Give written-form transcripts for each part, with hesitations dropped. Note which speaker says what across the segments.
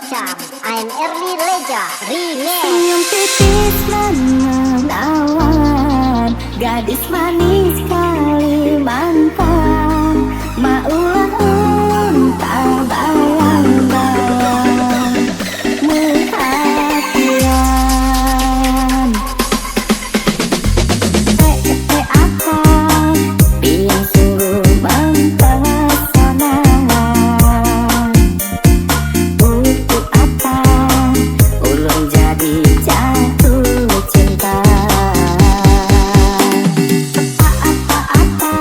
Speaker 1: Cam, I'm Early Leja, Remix.
Speaker 2: Senyum tipis menawan, gadis manis Kalimantan, maulah unta bayang-bayang perhatian. Akang yang sungguh mempesona. Untuk apa ulun jadi jatuh cinta? Apa-apa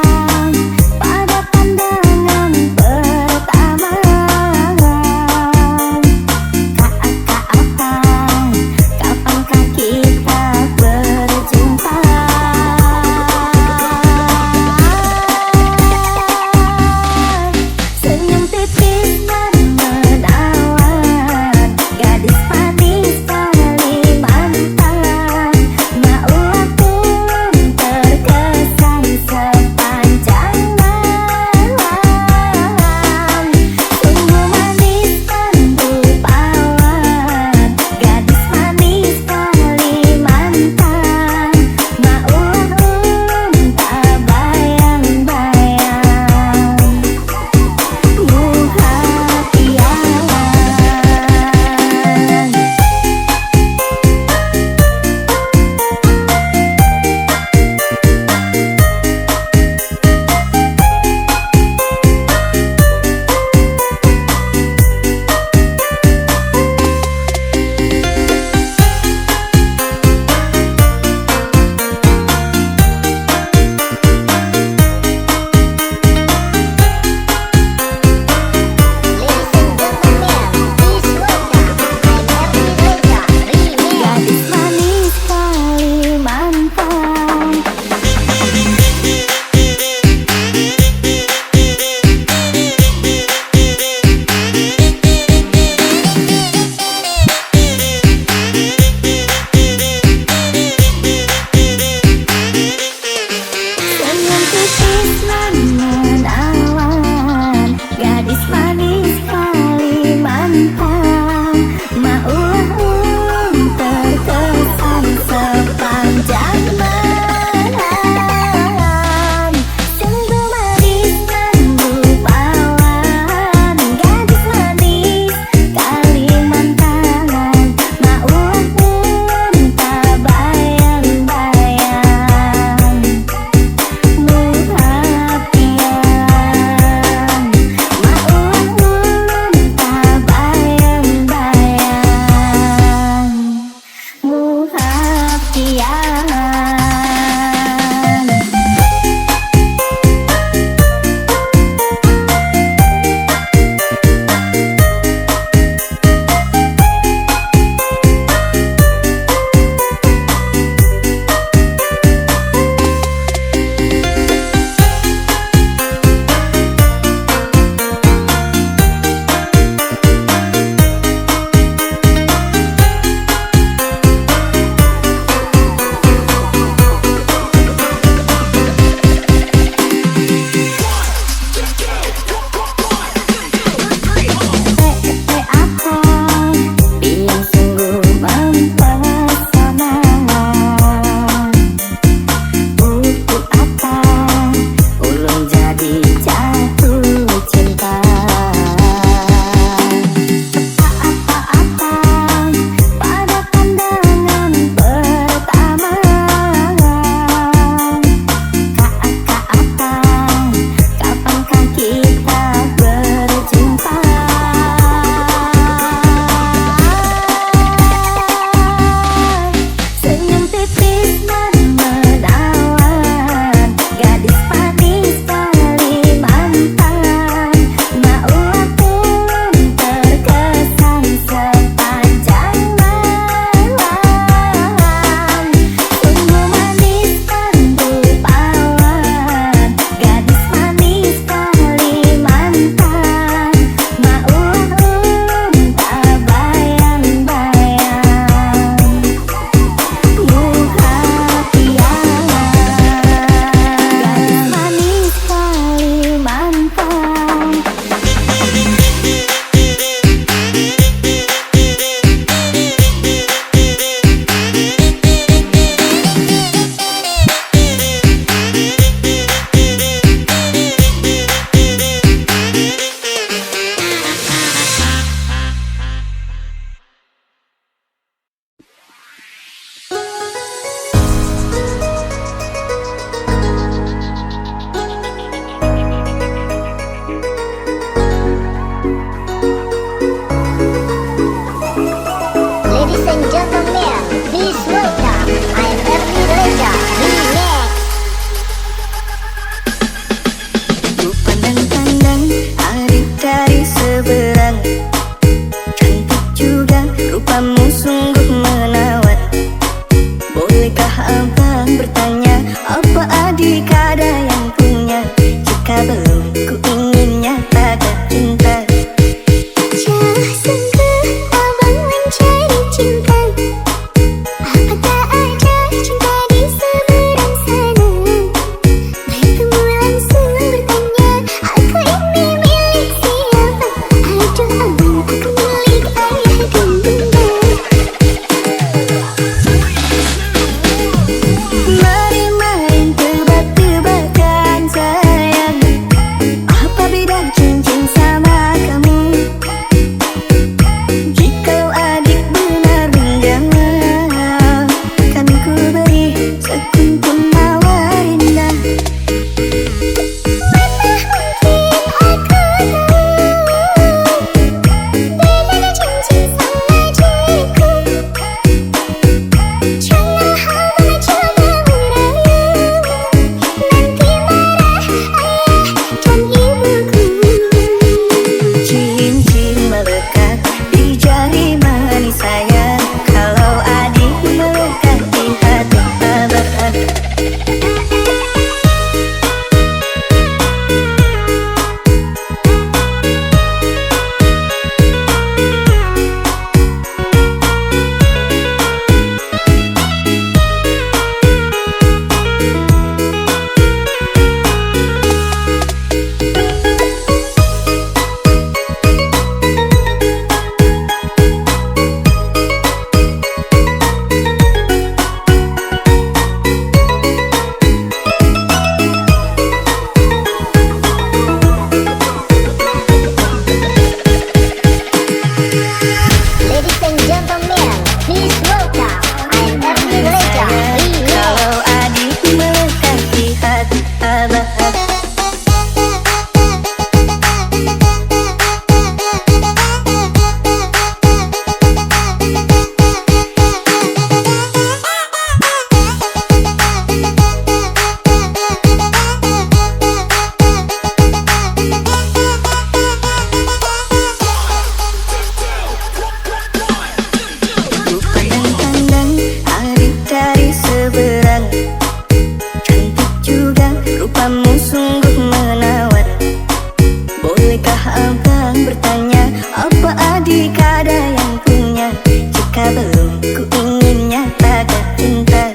Speaker 2: jika ada yang punya, jika belum ku ingin nyatakan cinta.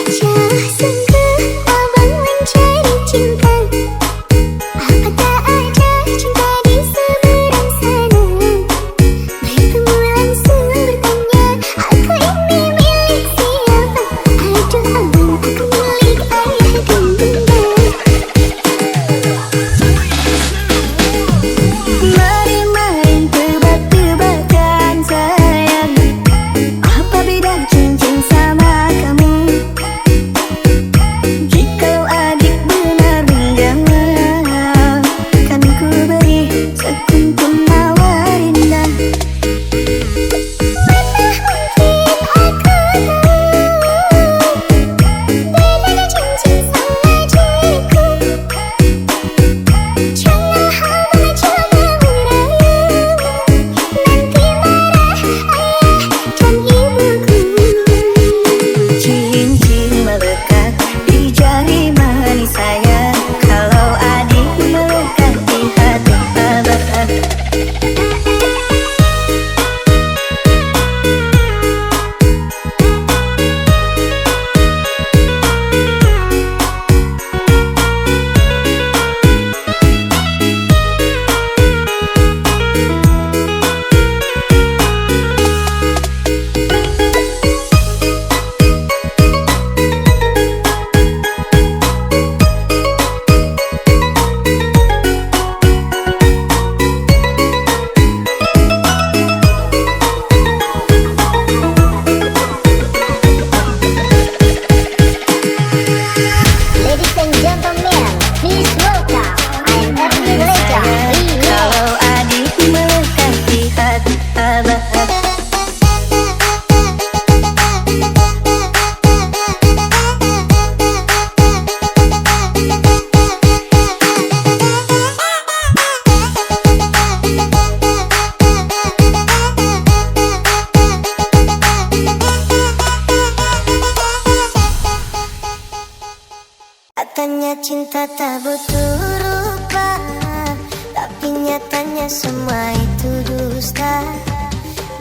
Speaker 3: Jangan sangka abang mencari cinta, apa tak ada cinta di seberang sana. Baikmu langsung bertanya, aku ini milik siapa? Aduh abang, aku milik ayah dan bunda.
Speaker 2: Mari main tebak-tebakan sayang, apa beda cincin sama kamu? Jikalau adik benar menjawab, kan ku beri sekuntum mawar indah.
Speaker 3: Mana mungkin aku tahu bedanya cincin sama diriku. Jangan abang coba merayu, nanti marah ayah dan ibuku.
Speaker 2: Cincin melekat di jari manis saya, kalau adik melekat di hati abah.
Speaker 1: Ladies and gentlemen, please welcome I'm Ernie Leja Remix.
Speaker 2: Kalau adik melekat di hati abah.
Speaker 3: Katanya cinta tak butuh rupa, tapi nyatanya semua itu dusta.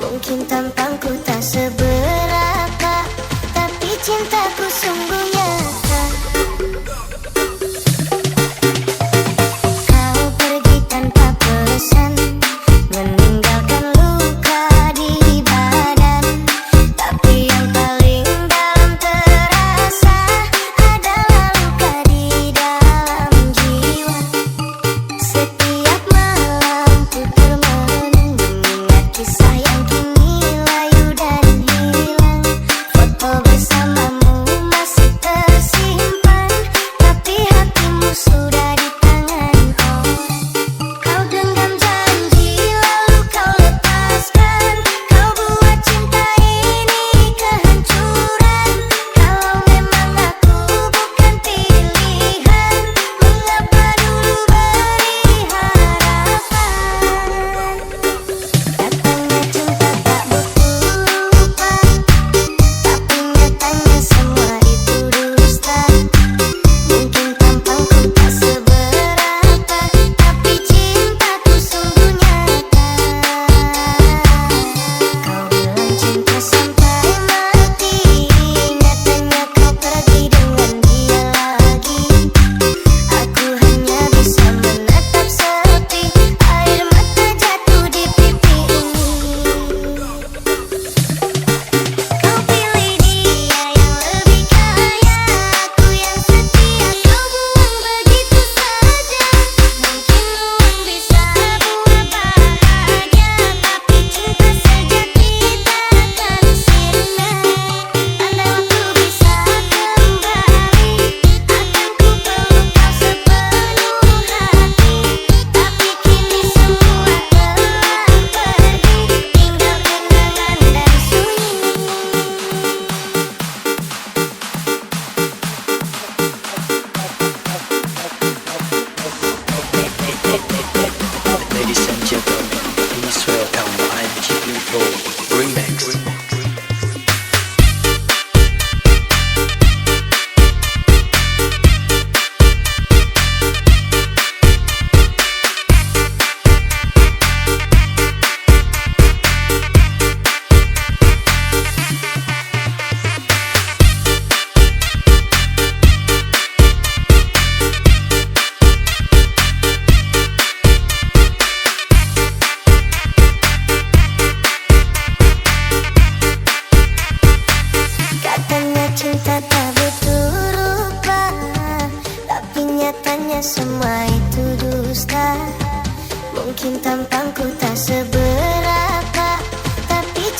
Speaker 3: Mungkin tampangku tak seberapa, tapi cintaku sungguh nyata. Kau pergi tanpa pesan, meninggalkan luka di badan. Tapi yang paling dalam terasa adalah luka di dalam jiwa. Setiap malam ku termenung mengingat kisah yang kini layu dan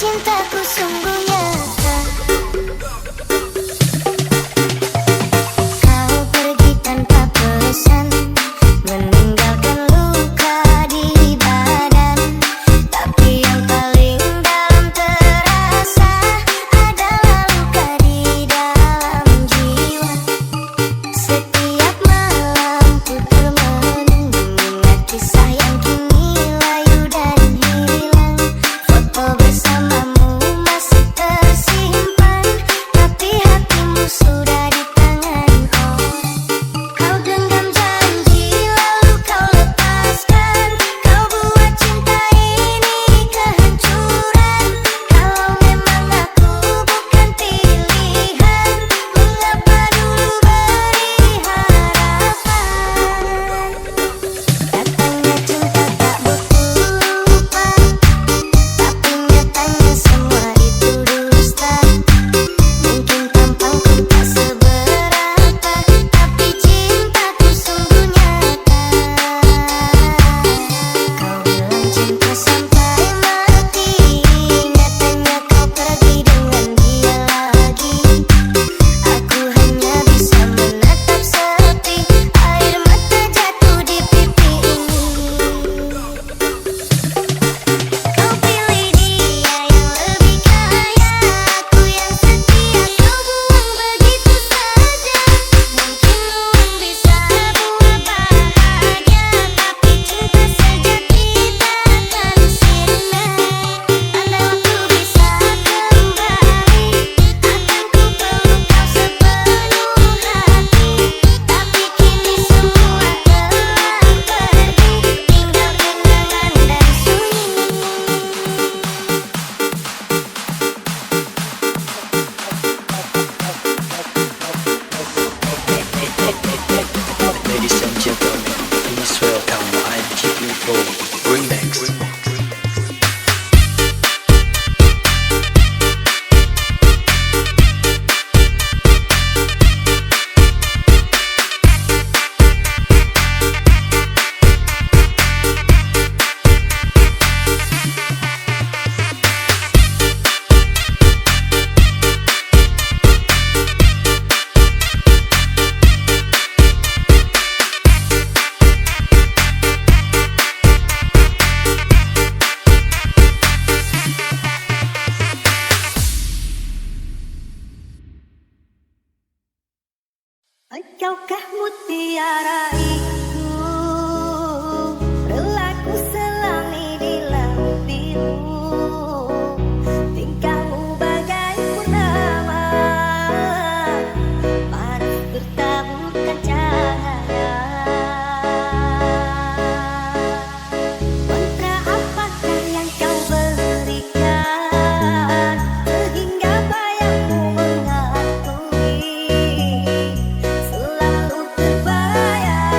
Speaker 3: cintaku sungguh nyata. Kau pergi tanpa pesan, meninggalkan luka di badan. Tapi yang paling dalam terasa adalah luka di dalam jiwa. Setiap malam ku termenung mengingat kisah yang kini layu dan hilang. Foto bersamamu masih tersimpan, tapi hatimu sudah di tangan orang. Kau genggam janji lalu kau lepaskan. Kau buat cinta ini kehancuran. Kalau memang aku bukan pilihan, mengapa dulu beri harapan? Datangnya cinta tak berlupa, tapi nyatanya semua itu dusta. Mungkin tampangku tak seberapa, tapi cintaku sungguh nyata. Kau bilang cinta sampai mati, nyatanya kau pergi dengan dia lagi. Aku hanya bisa menatap sepi, air mata jatuh di pipi ini. Kau pilih dia yang lebih kaya, aku yang setia kau buang begitu saja. Mungkin uang bisa buat bahagia, tapi cinta sejati takkan sirna. Andai waktu bisa kembali, akan ku peluk kau sepenuh hati. Tapi kini semua telah pergi, tinggal kenangan dan sunyi.
Speaker 4: Ladies and gentlemen, please welcome IGP4 Remix.
Speaker 2: Engaukah mutiara itu, relaku selami di laut biru. Tingkahmu bagai purnama, panas bertaburkan cahaya. Mantra apakah yang kau berikan, sehingga bayangmu menghantui, selalu terbayang.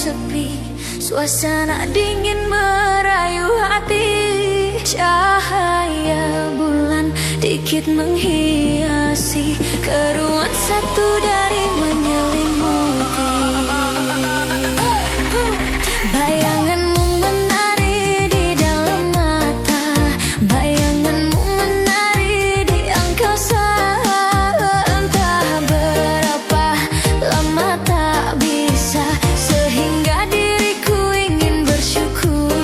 Speaker 3: sepi, suasana dingin merayu hati. Cahaya bulan dikit menghiasi keruan satu dari menyelimuti. Bayanganmu menari di dalam mata, bayanganmu menari di angkasa. Entah berapa lama tak bisa, sehingga diriku ingin bersyukur.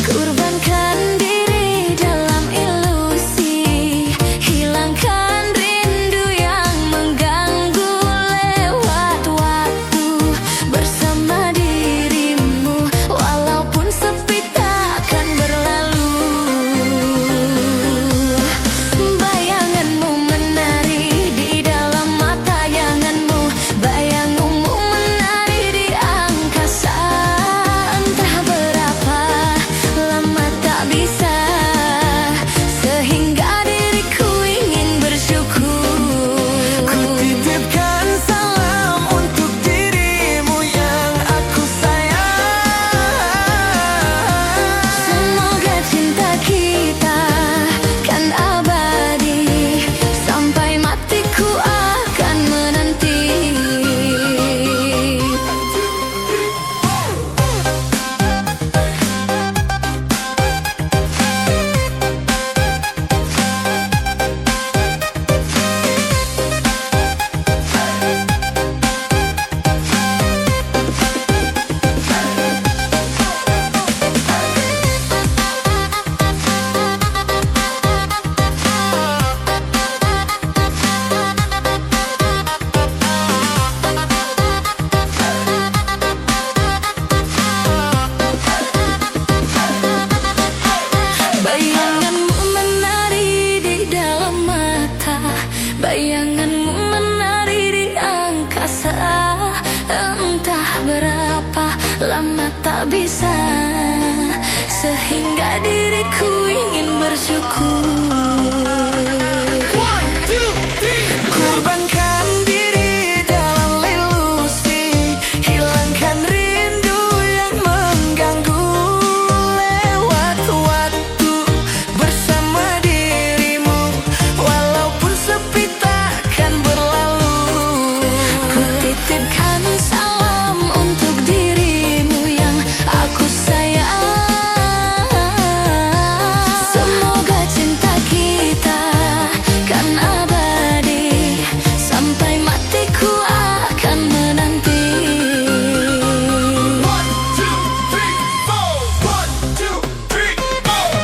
Speaker 3: Kurbankan diri dalam ilusi, hilangkan rindu yang mengganggu. Lewat waktu bersama dirimu, walaupun sepi takkan berlalu. Bayanganmu menari di dalam mata yanganmu, bayanganmu menari di angkasa. Entah berapa lama tak bisa, sehingga diriku ingin bersyukur.
Speaker 5: Ku titipkan salam untuk dirimu yang aku sayang.
Speaker 3: Semoga cinta kita kan abadi, sampai matiku akan menanti. Bayanganmu menari di dalam mata, bayanganmu menari di angkasa. Entah berapa lama tak bisa, sehingga diriku ingin bersyukur.
Speaker 5: Kurbankan diri dalam ilusi, hilangkan rindu yang mengganggu. Lewat waktu bersama dirimu, walaupun sepi takkan berlalu.
Speaker 3: Ku titipkan salam untuk dirimu yang aku sayang. Semoga cinta kita kan abadi, sampai matiku akan menanti.
Speaker 5: 1, 2, 3, 4. 1, 2, 3, 4.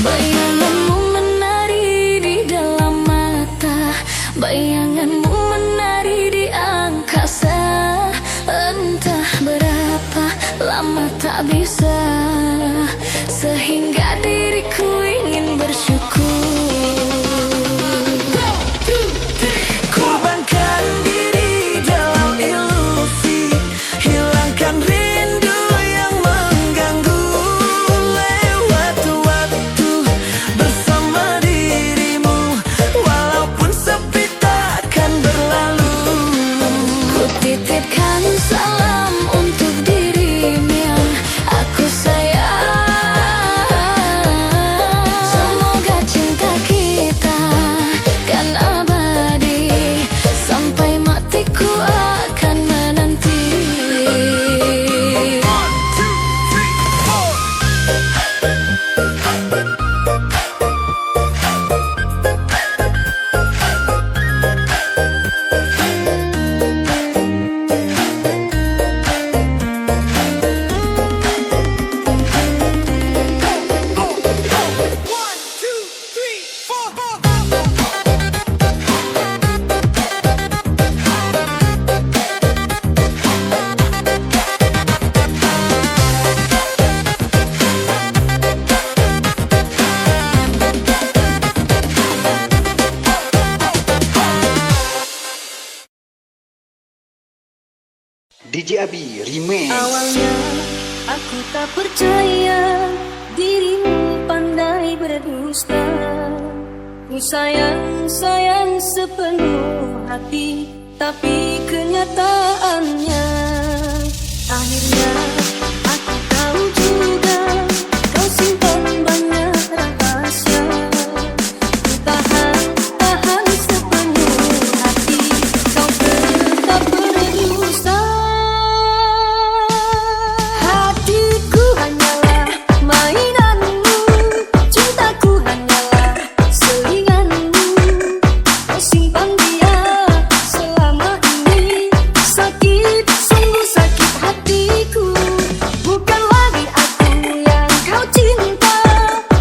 Speaker 3: Bayanganmu menari di dalam mata, bayanganmu menari di angkasa. Entah berapa lama tak bisa, sehingga diriku ingin bersyukur.
Speaker 5: Kurbankan diri dalam ilusi, hilangkan rindu yang mengganggu. Lewat waktu bersama dirimu, walaupun sepi takkan berlalu.
Speaker 3: Ku titipkan salam untuk dirimu yang aku sayang.
Speaker 6: DJ Abi Remix.
Speaker 2: Awalnya aku tak percaya dirimu pandai berdusta. Ku sayang sepenuh hati, tapi kenyataannya akhirnya aku tahu juga kau simpan banyak rahasia. Ku tahan sepenuh hati, kau tetap berdusta. Hatiku hanyalah mainanmu, cintaku hanyalah selinganmu. Kau simpan dia selama ini, sakit, sungguh sakit hatiku. Bukan lagi aku yang kau cinta,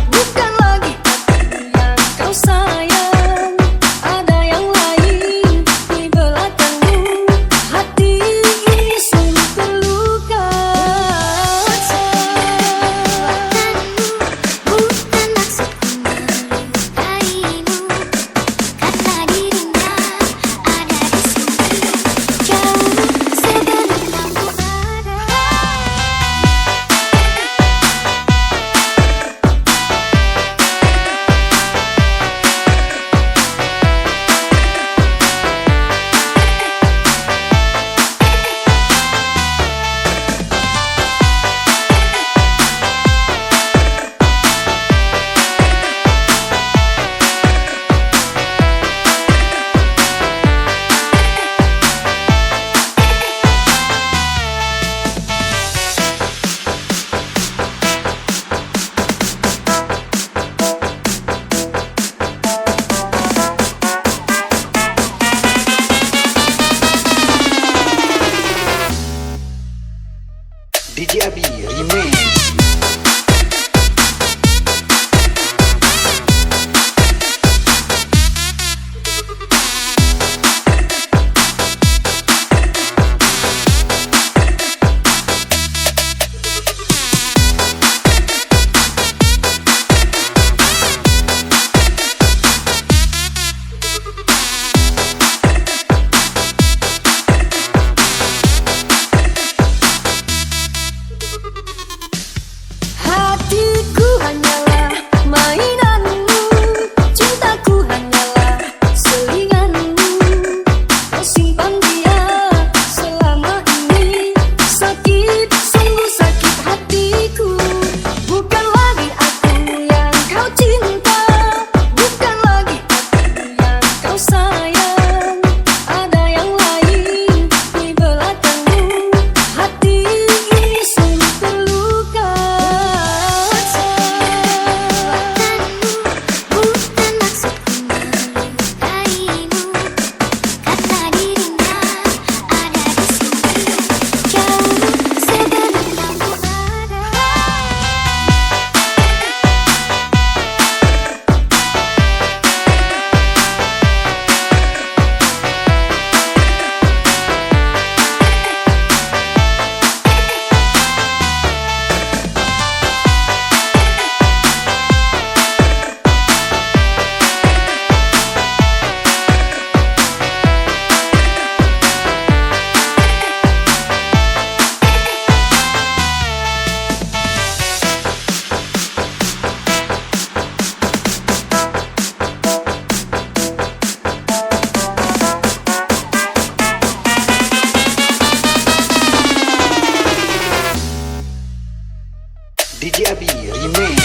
Speaker 2: bukan lagi aku yang kau sayang. Ada yang lain di belakangmu, hati ini sungguh terluka.
Speaker 3: Bukan maksudku melukaimu, karena dirinya ada di sini, jauh sebelum kamu ada.
Speaker 6: DJ Abi Remix.
Speaker 2: Hatiku hanyalah mainanmu, cintaku hanyalah selinganmu. Kau simpan dia selama ini, sakit, sungguh sakit hatiku. Bukan lagi aku yang kau cinta, bukan lagi aku yang kau sayang. Ada yang lain di belakangmu, hati ini sungguh terluka.
Speaker 3: Bukan maksudku melukaimu, karena dirinya ada di sini, jauh sebelum kamu ada.
Speaker 6: DJ Abi Remix.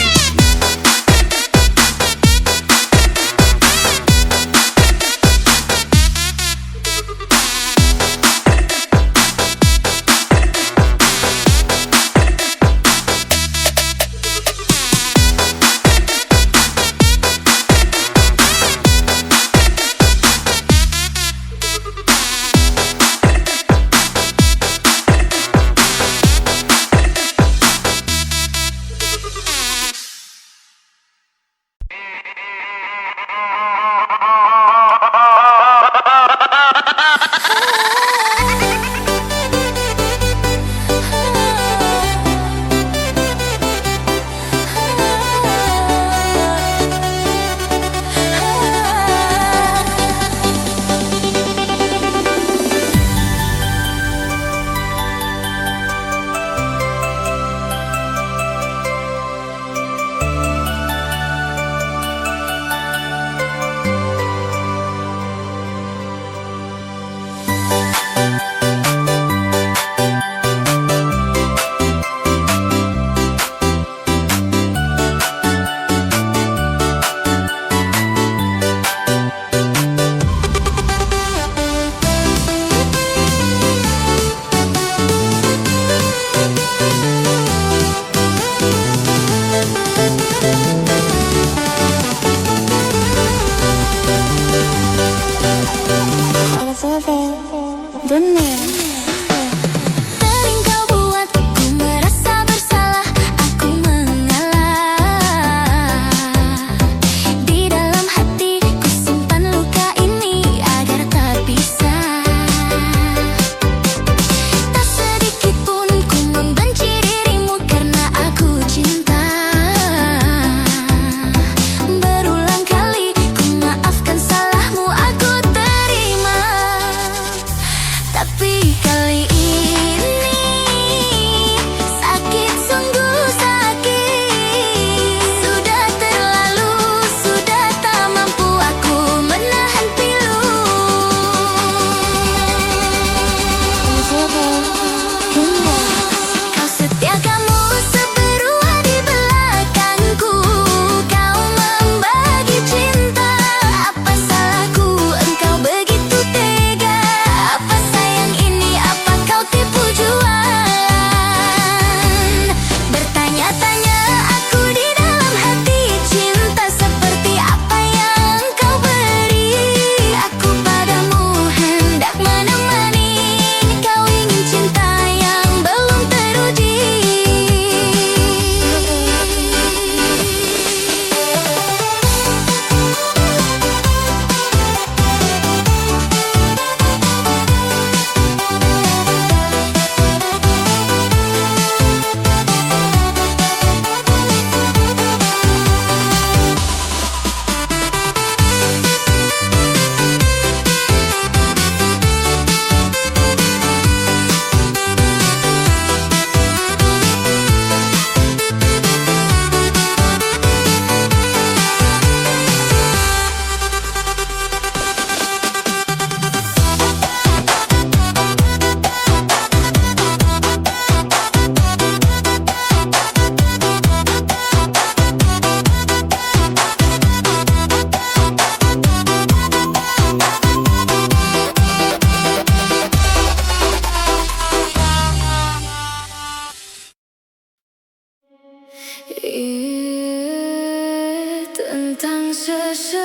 Speaker 3: Tentang seseorang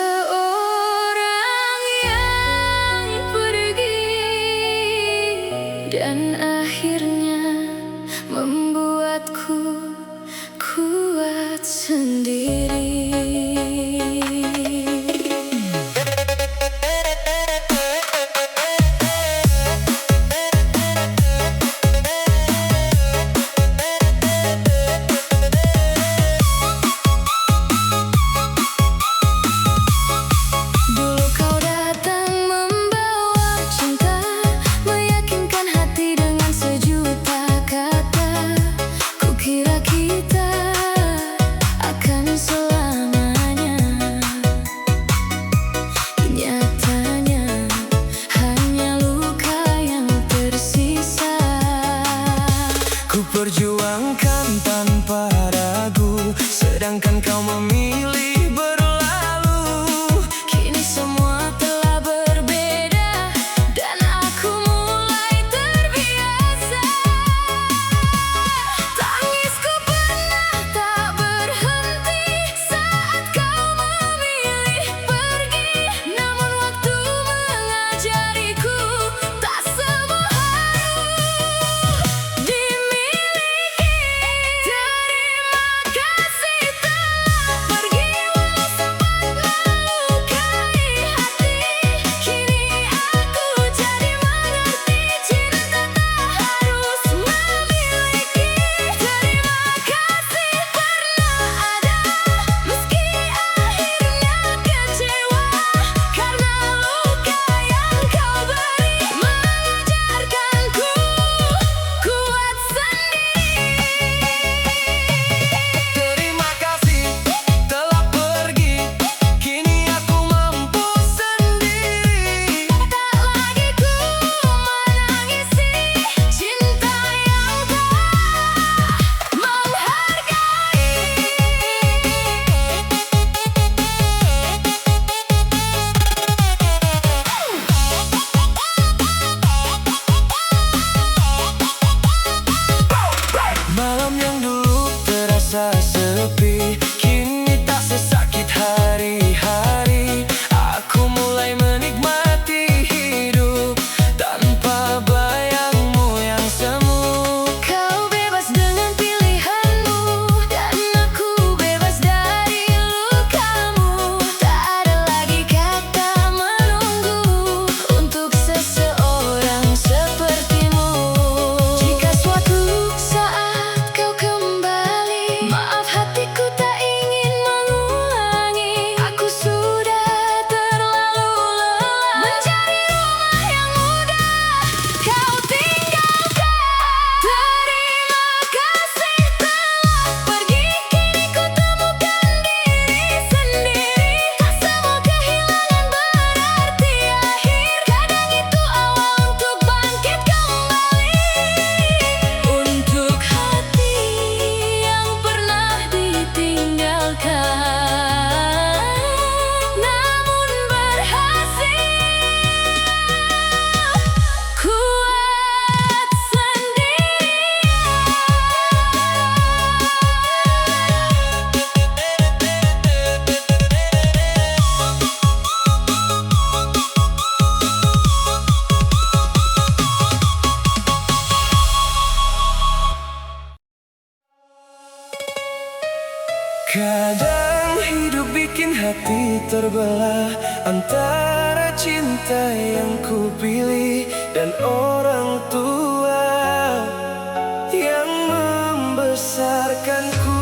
Speaker 3: yang pergi dan akhirnya membuatku kuat sendiri. Dulu kau datang membawa cinta, meyakinkan hati dengan sejuta kata. Kukira kita akan selamanya, nyatanya hanya luka yang tersisa.
Speaker 5: Ku perjuangkan tanpa ragu, sedangkan kau memilih berlalu.
Speaker 3: Kini semua telah berbeda dan aku mulai terbiasa. Tangisku pernah tak berhenti saat kau memilih pergi. Namun waktu mengajariku tak semua harus dimiliki. Terima kasih telah pergi walau sempat melukai hati. Kini aku jadi mengerti cinta tak harus memiliki. Terima kasih pernah ada meski akhirnya kecewa, karena luka yang kau beri mengajarkanku kuat sendiri.
Speaker 5: Terima kasih telah pergi, kini aku mampu sendiri.
Speaker 3: Tak lagi ku menangisi cinta yang tak menghargai.
Speaker 5: Malam yang dulu terasa sepi, kini tak sesakit hari-hari. Aku mulai menikmati hidup tanpa bayangmu yang semu.
Speaker 3: Kau bebas dengan pilihanmu dan aku bebas dari lukamu. Tak ada lagi kata menunggu untuk seseorang sepertimu. Jika suatu saat kau kembali, maaf hatiku tak ingin mengulangi. Aku sudah terlalu lelah mencari rumah yang mudah kau tinggalkan. Terima kasih telah pergi, kini ku temukan diri sendiri. Tak semua kehilangan berarti akhir, kadang itu awal untuk bangkit kembali. Untuk hati yang pernah ditinggalkan namun berhasil kuat
Speaker 5: Kadang hidup bikin hati terbelah antara cinta yang ku pilih dan orang tua yang membesarkanku.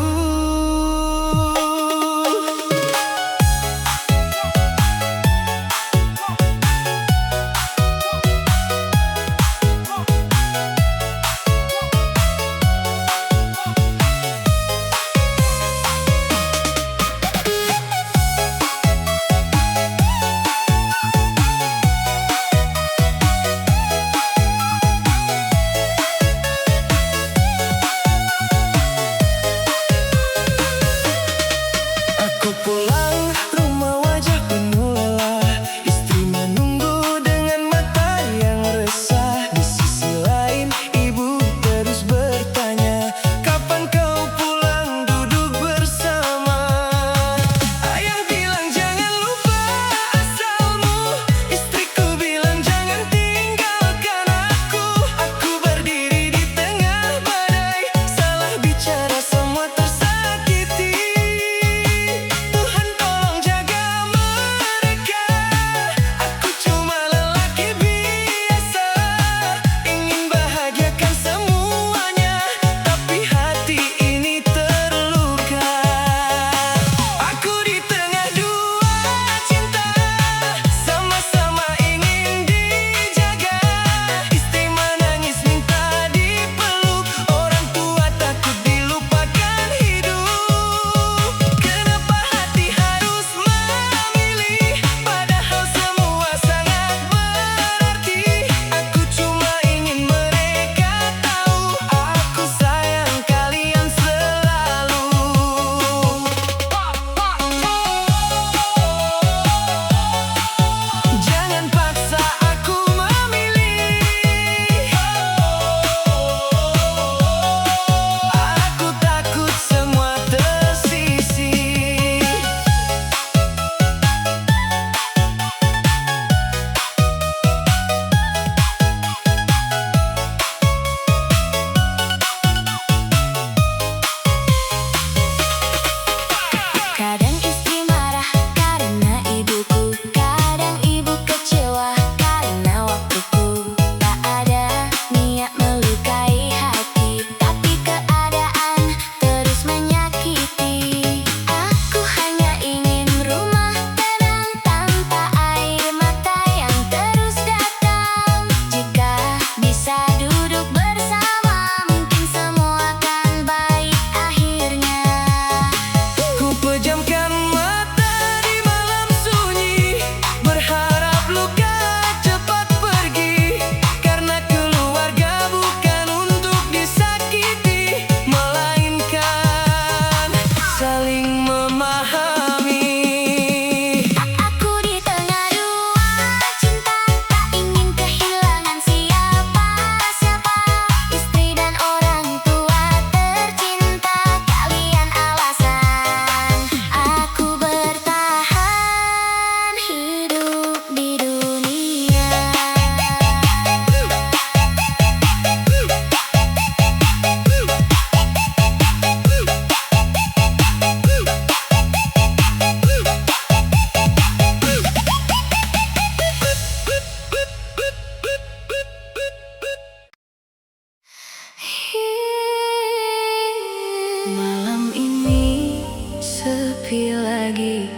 Speaker 2: berbagi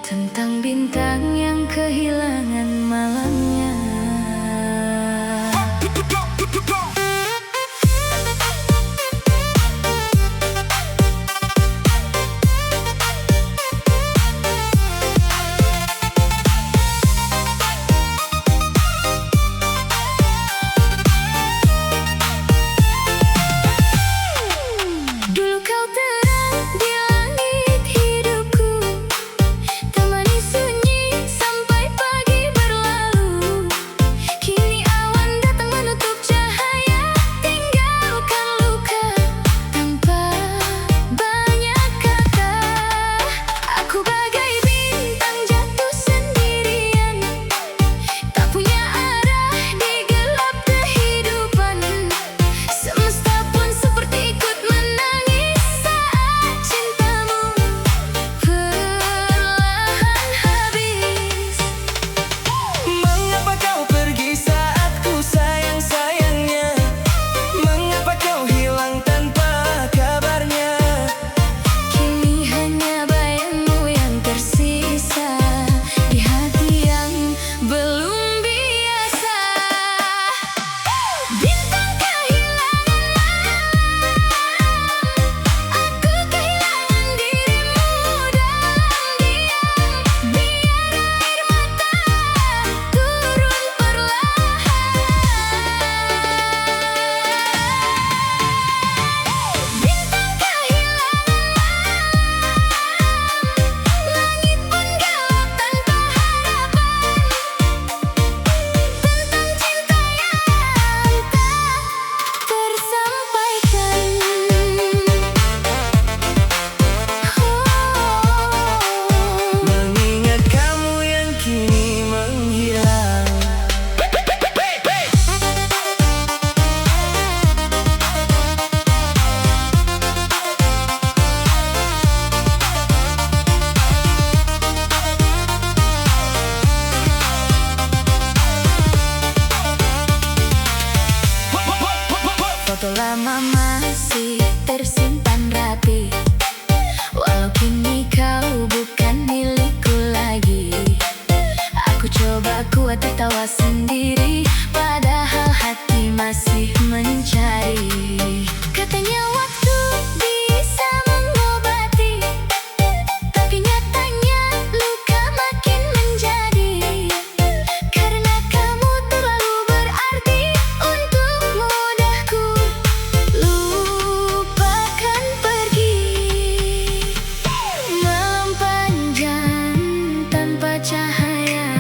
Speaker 2: tentang bintang yang kehilangan malamnya. Dulu kau terang di langit hidupku, temani sunyi sampai pagi berlalu. Kini awan datang menutup cahaya, tinggalkan luka tanpa banyak kata. Aku bagai bintang jatuh sendirian, tak punya arah di gelap kehidupan. Semesta pun seperti ikut menangis saat cintamu perlahan habis.
Speaker 5: Mengapa kau pergi saat ku sayang-sayangnya? Mengapa kau hilang tanpa kabarnya?
Speaker 2: Kini hanya bayangmu yang tersisa di hati yang belum biasa. Bintang kehilangan malam, aku kehilangan dirimu dalam diam. Biar air mata turun perlahan. Bintang kehilangan langit pun gelap tanpa harapan. Tentang cinta yang tak tersampaikan.
Speaker 5: Mengingat kamu yang kini menghilang.
Speaker 2: Foto lama masih tersimpan rapi, walau kini kau bukan milikku lagi. Aku coba kuat tertawa sendiri, padahal hati masih mencari. Katanya waktu bisa mengobati, tapi nyatanya luka makin menjadi. Karena kamu terlalu berarti untuk mudahku lupakan pergi. Malam panjang tanpa cahaya,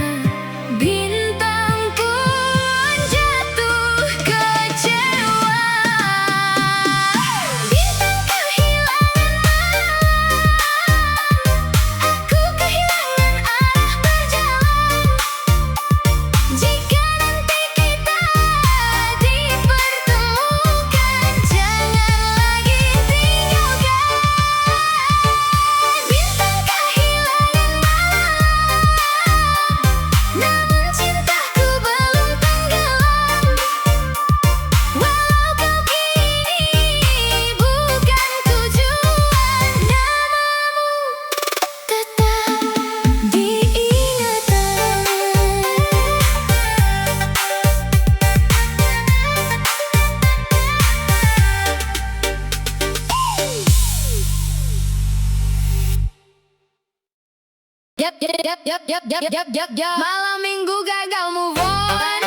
Speaker 2: bintang pun jatuh kecewa. Bintang kehilangan malam, aku kehilangan arah berjalan. Jika nanti kita dipertemukan, jangan lagi tinggalkan. Bintang kehilangan malam, namun cintaku belum tenggelam. Walau kau kini bukan tujuan, namamu tetap diingatan. Malam minggu gagal move on,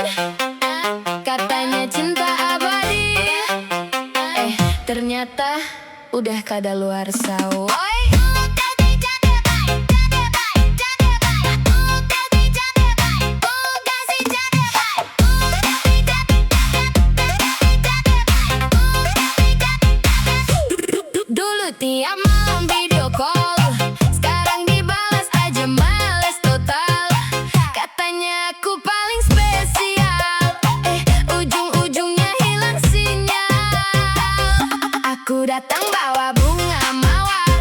Speaker 2: katanya cinta abadi, ternyata udah kadaluarsa. Woi. Dulu tiap malam video call, sekarang dibalas aja males total. Katanya aku paling spesial, ujung-ujungnya hilang sinyal. Aku datang bawa bunga mawar,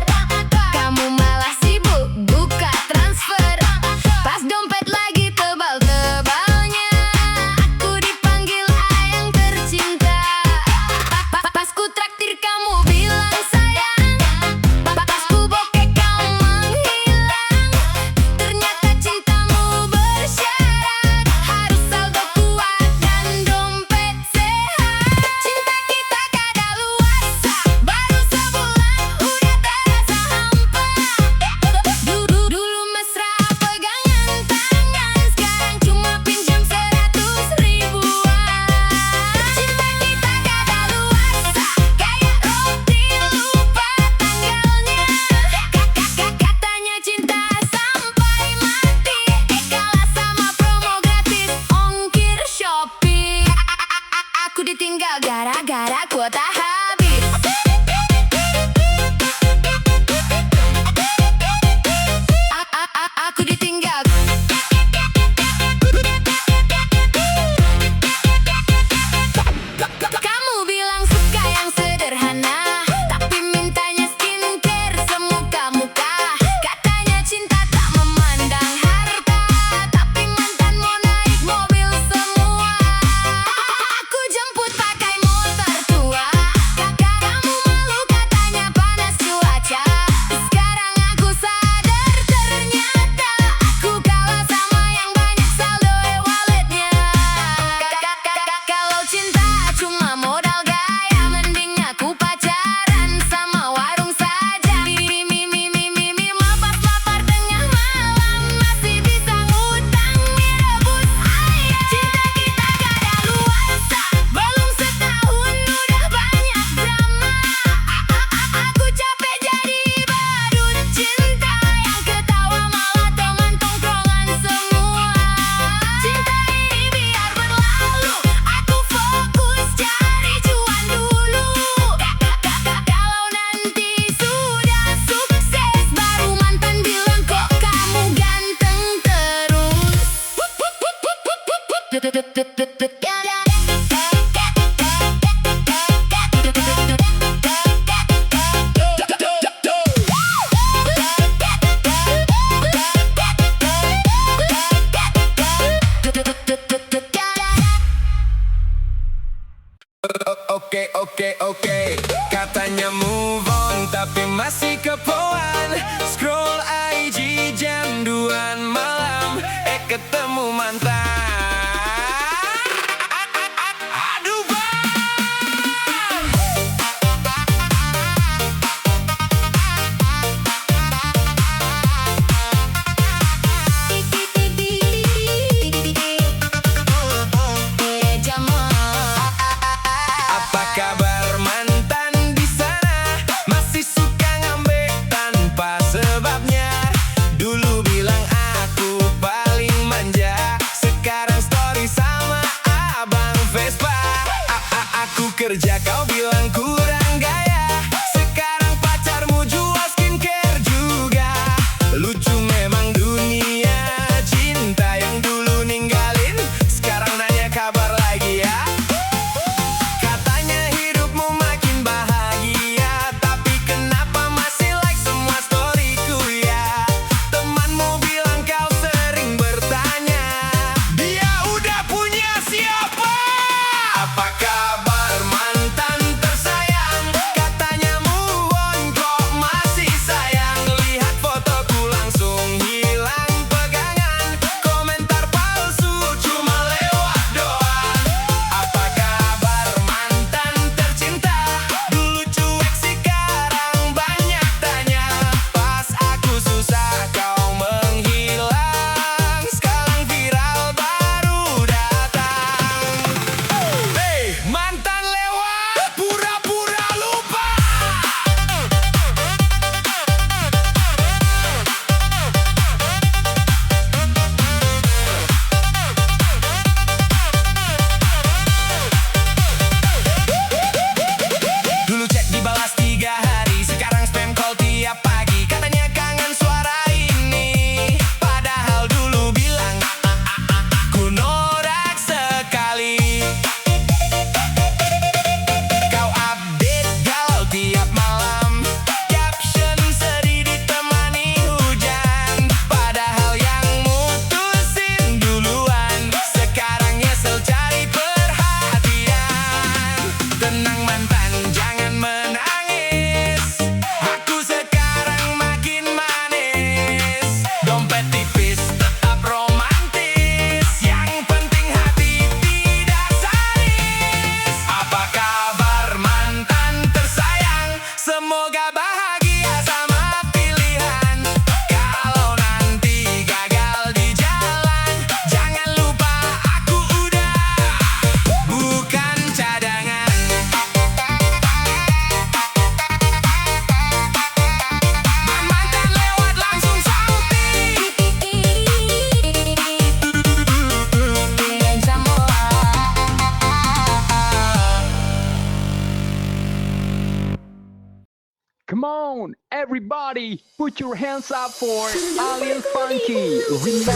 Speaker 7: tune. Everybody, put your hands up for Alien Funky Remix.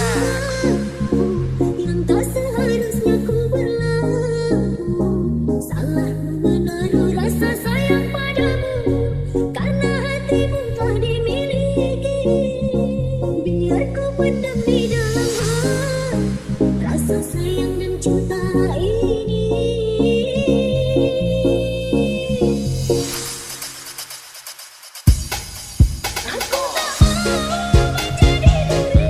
Speaker 3: Yang tak seharusnya ku berlaku, salah menaruh rasa sayang padamu, karena hatimu telah dimiliki. Biar ku pendam di dalam hati rasa sayang dan cinta ini. Aku tak mau menjadi duri,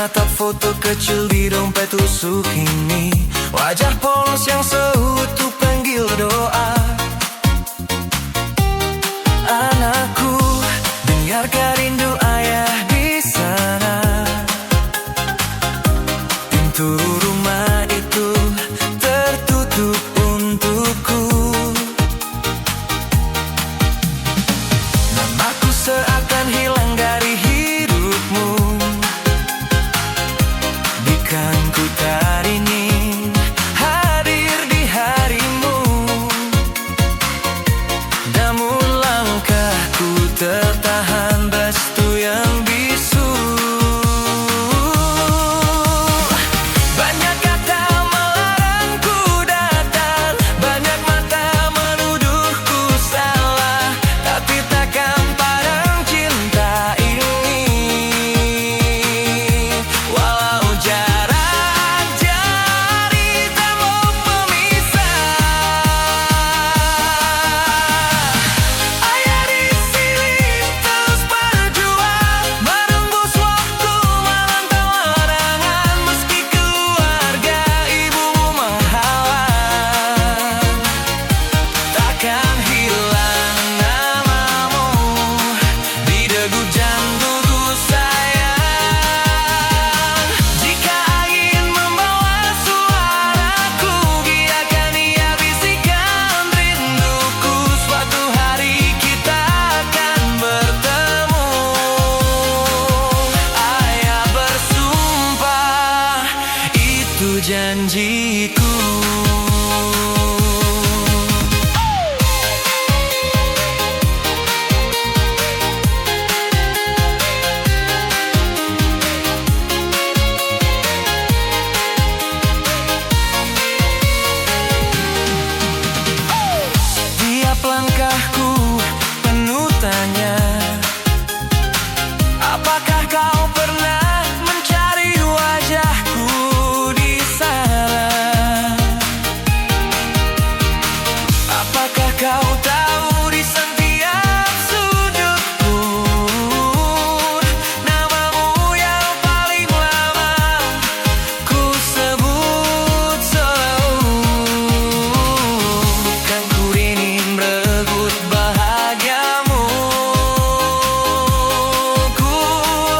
Speaker 5: menatap foto kecil di dompet tusuk ini. Wajah polos yang seutuh panggil doa. Anakku, dengarkan rindu ayah di sana. Pintu rumah itu tertutup untukku. Namaku seakan hilang dari hidupmu. Bukan ku tak ingin hadir di harimu, namun langkahku tertahan restu yang bisu. Banyak kata melarangku datang, banyak mata menuduhku salah, tapi takkan padam cinta ini. Walau jarak jari tembok pemisah, ayah di sini terus berjuang, menembus waktu melantang larangan, meski keluarga ibumu menghalang. Takkan hilang namamu di degup jantungku sayang. Jika angin membawa suaraku, biarkan ia bisikan rinduku. Suatu hari kita akan bertemu. Ayah bersumpah, itu janjiku. Setiap langkahku penuh tanya, apakah kau pernah mencari wajahku di sana? Apakah kau tahu di setiap sudutku namamu yang paling lama ku sebut selalu. Bukan ku ingin merebut bahagiamu, ku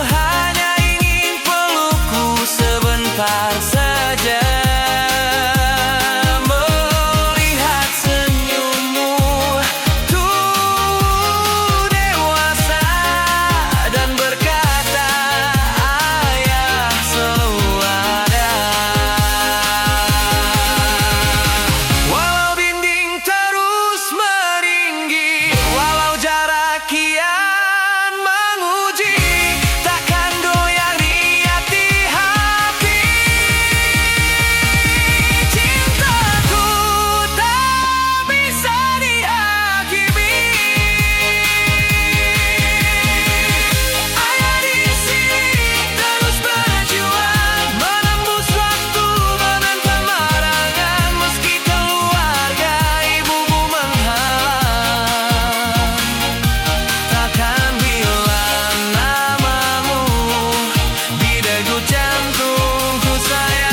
Speaker 5: hanya ingin pelukku sebentar saja. Melihat senyummu tuh dewasa dan berkata, ayah selalu ada. Walau dinding terus meninggi, walau jarak kian menguji, takkan goyang niat di hati. Cintaku tak bisa dihakimi. Ayah di sini terus berjuang, menembus waktu menentang larangan, meski keluarga ibumu menghalang. Takkan hilang namamu di degup jantungku sayang.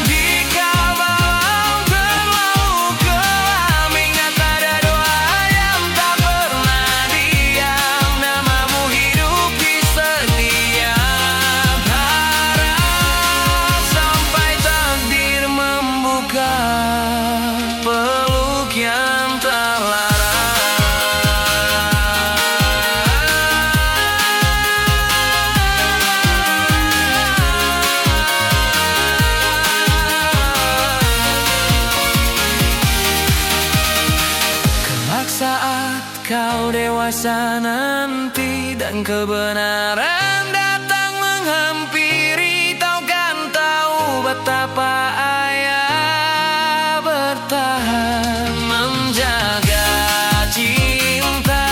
Speaker 5: Jika malam terlalu kelam, ingat ada doa yang tak pernah diam, namamu hidup di setiap harap, sampai takdir membuka peluk yang tak kelak saat kau dewasa nanti dan kebenaran datang menghampiri, kau kan tahu betapa ayah bertahan menjaga cinta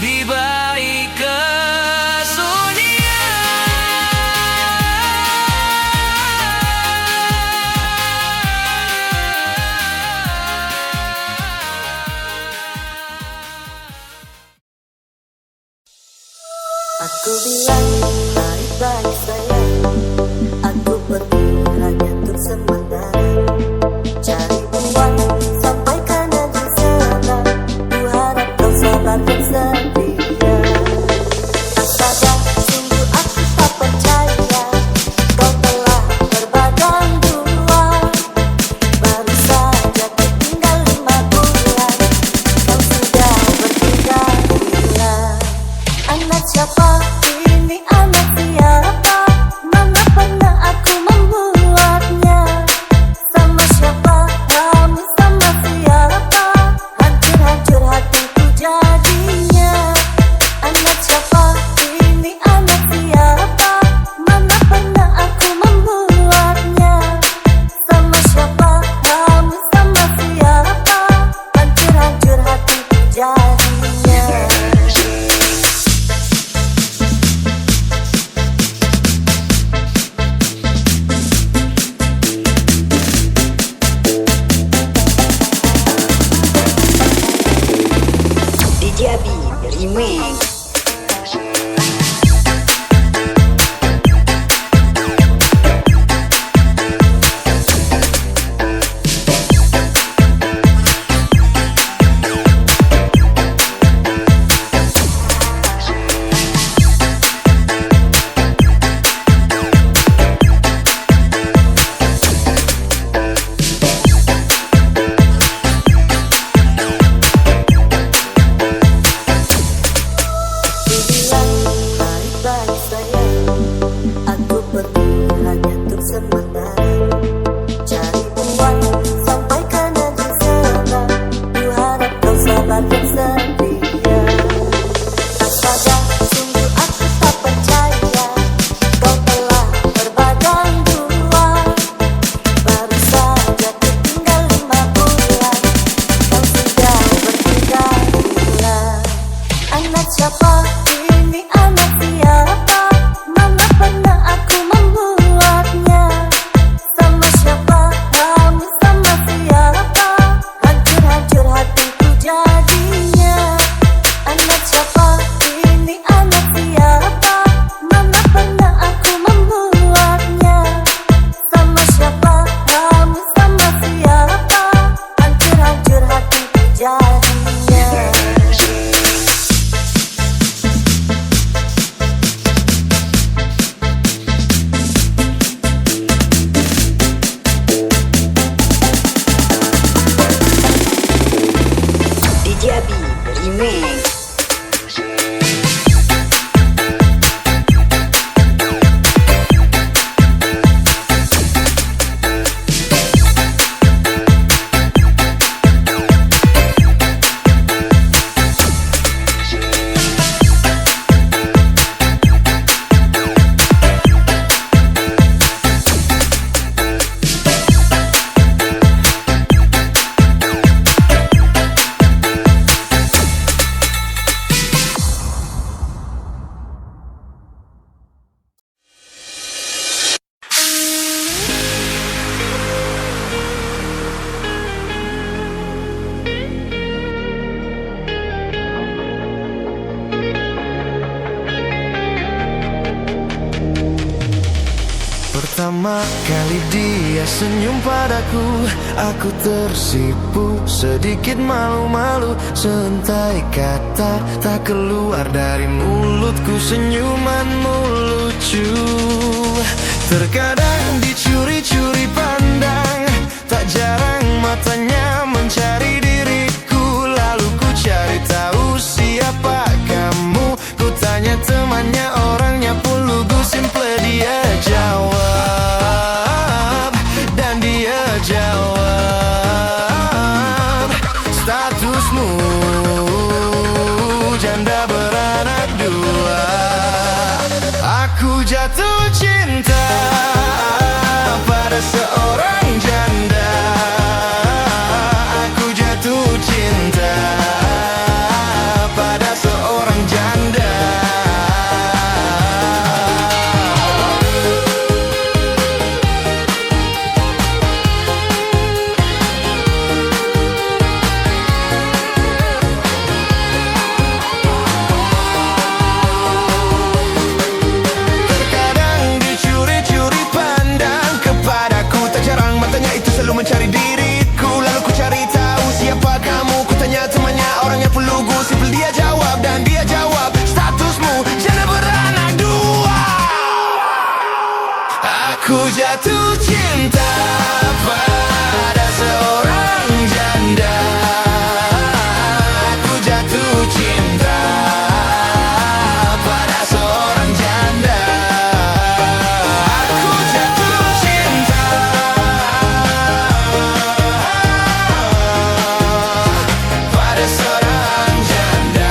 Speaker 5: di balik kesunyian.
Speaker 2: Aku bilang baik-baik sayang, aku pergi hanya untuk sementara, cari uang sampai karena di sana. Ku harap kau sabar dan setia. Tak sadar sungguh aku tak percaya, kau telah berbadang dua. Baru saja tinggal 5 bulan, kau sudah berpindah gila. Anak siapa ini, anak siapa? Mana pernah aku membuatnya? Sama siapa kamu, sama siapa? Hancur-hancur hatiku jadinya. Anak siapa ini, anak siapa? Mana pernah aku membuatnya? Sama siapa kamu, sama siapa? Hancur-hancur hatiku jadinya.
Speaker 6: DJ Abi Remix.
Speaker 2: Baik-baik sayang, aku pergi hanya untuk sementara, cari uang sampai karena di sana. Ku harap kau sabar dan setia. Tak sadar sungguh aku tak percaya, kau telah berbadang dua. Baru saja tinggal 5 bulan, kau sudah berpindah gila. Anak siapa ini, anak siapa? Mana pernah aku membuatnya? Sama siapa kamu, sama siapa? Hancur-hancur hatiku jadinya. Anak siapa ini, anak siapa? Mana pernah aku membuatnya? Sama siapa kamu, sama siapa? Hancur-hancur hatiku jadinya.
Speaker 6: DJ Abi Remix.
Speaker 5: Pertama kali dia senyum padaku, aku tersipu, sedikit malu-malu. Sehentai kata tak keluar dari mulutku, senyumanmu lucu. Terkadang dicuri-curi pandang, tak jarang matanya mencari diriku. Lalu ku cari tahu siapa kamu, ku tanya temannya, orangnya pun lugu. Simple dia jawab, dan dia jawab, statusmu janda beranak 2. Aku jatuh cinta pada seorang janda. Aku jatuh cinta pada seorang janda. jatuh cinta pada seorang janda. Aku jatuh cinta pada seorang janda. Aku jatuh cinta pada seorang janda.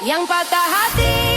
Speaker 3: Yang patah hati